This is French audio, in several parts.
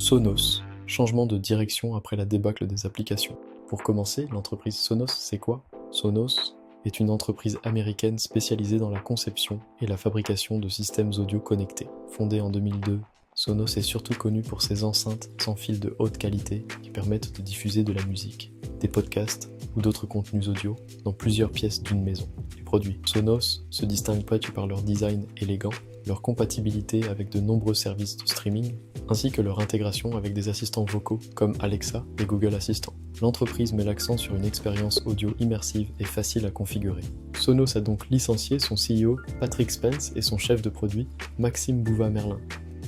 Sonos, changement de direction après la débâcle des applications. Pour commencer, l'entreprise Sonos, c'est quoi? Sonos est une entreprise américaine spécialisée dans la conception et la fabrication de systèmes audio connectés. Fondée en 2002, Sonos est surtout connue pour ses enceintes sans fil de haute qualité qui permettent de diffuser de la musique, des podcasts ou d'autres contenus audio dans plusieurs pièces d'une maison. Les produits Sonos se distinguent par leur design élégant, leur compatibilité avec de nombreux services de streaming, ainsi que leur intégration avec des assistants vocaux comme Alexa et Google Assistant. L'entreprise met l'accent sur une expérience audio immersive et facile à configurer. Sonos a donc licencié son CEO Patrick Spence et son chef de produit Maxime Bouva-Merlin.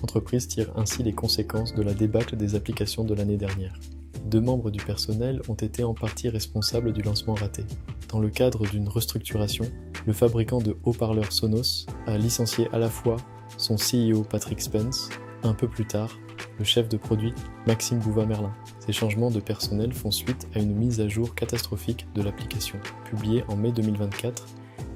L'entreprise tire ainsi les conséquences de la débâcle des applications de l'année dernière. 2 membres du personnel ont été en partie responsables du lancement raté. Dans le cadre d'une restructuration, le fabricant de haut-parleurs Sonos a licencié à la fois son CEO Patrick Spence, un peu plus tard, le chef de produit Maxime Bouva-Merlin. Ces changements de personnel font suite à une mise à jour catastrophique de l'application, publiée en mai 2024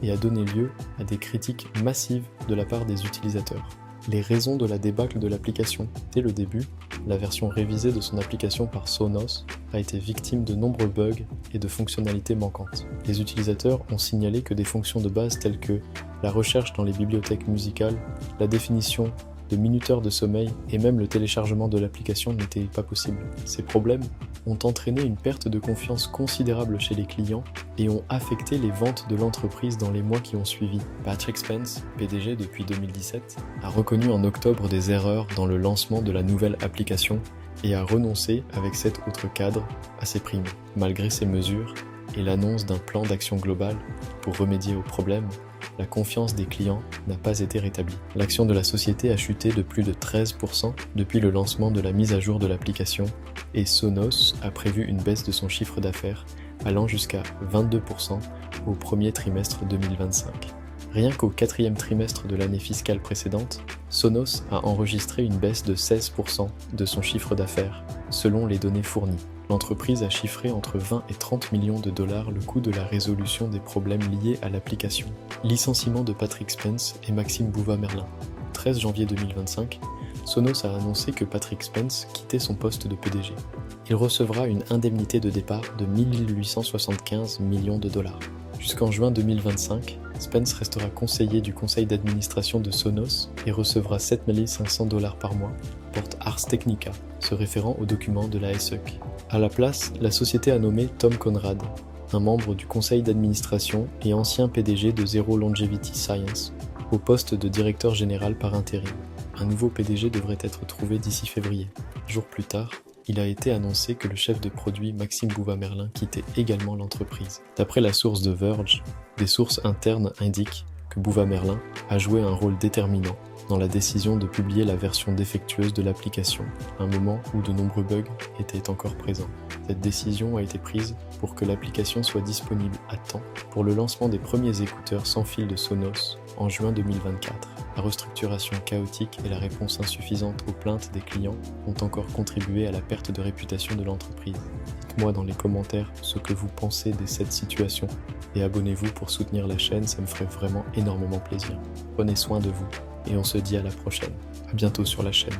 et a donné lieu à des critiques massives de la part des utilisateurs. Les raisons de la débâcle de l'application. Dès le début, la version révisée de son application par Sonos a été victime de nombreux bugs et de fonctionnalités manquantes. Les utilisateurs ont signalé que des fonctions de base telles que la recherche dans les bibliothèques musicales, la définition de minuteurs de sommeil et même le téléchargement de l'application n'étaient pas possibles. Ces problèmes ont entraîné une perte de confiance considérable chez les clients et ont affecté les ventes de l'entreprise dans les mois qui ont suivi. Patrick Spence, PDG depuis 2017, a reconnu en octobre des erreurs dans le lancement de la nouvelle application et a renoncé avec 7 autres cadres à ses primes. Malgré ces mesures et l'annonce d'un plan d'action global pour remédier aux problèmes, la confiance des clients n'a pas été rétablie. L'action de la société a chuté de plus de 13% depuis le lancement de la mise à jour de l'application et Sonos a prévu une baisse de son chiffre d'affaires allant jusqu'à 22% au premier trimestre 2025. Rien qu'au 4e trimestre de l'année fiscale précédente, Sonos a enregistré une baisse de 16% de son chiffre d'affaires, selon les données fournies. L'entreprise a chiffré entre 20 et 30 millions de dollars le coût de la résolution des problèmes liés à l'application. Licenciement de Patrick Spence et Maxime Bouva-Merlin. 13 janvier 2025, Sonos a annoncé que Patrick Spence quittait son poste de PDG. Il recevra une indemnité de départ de 1875 millions de dollars. Jusqu'en juin 2025, Spence restera conseiller du conseil d'administration de Sonos et recevra 7 500 $ par mois, porte Ars Technica, se référant aux documents de la SEC. À la place, la société a nommé Tom Conrad, un membre du conseil d'administration et ancien PDG de Zero Longevity Science, au poste de directeur général par intérim. Un nouveau PDG devrait être trouvé d'ici février. Jour plus tard, il a été annoncé que le chef de produit Maxime Bouva-Merlin quittait également l'entreprise. D'après la source The Verge, des sources internes indiquent que Bouva-Merlin a joué un rôle déterminant dans la décision de publier la version défectueuse de l'application, un moment où de nombreux bugs étaient encore présents. Cette décision a été prise pour que l'application soit disponible à temps pour le lancement des premiers écouteurs sans fil de Sonos en juin 2024. La restructuration chaotique et la réponse insuffisante aux plaintes des clients ont encore contribué à la perte de réputation de l'entreprise. Dites-moi dans les commentaires ce que vous pensez de cette situation et abonnez-vous pour soutenir la chaîne, ça me ferait vraiment énormément plaisir. Prenez soin de vous et on se dit à la prochaine. À bientôt sur la chaîne.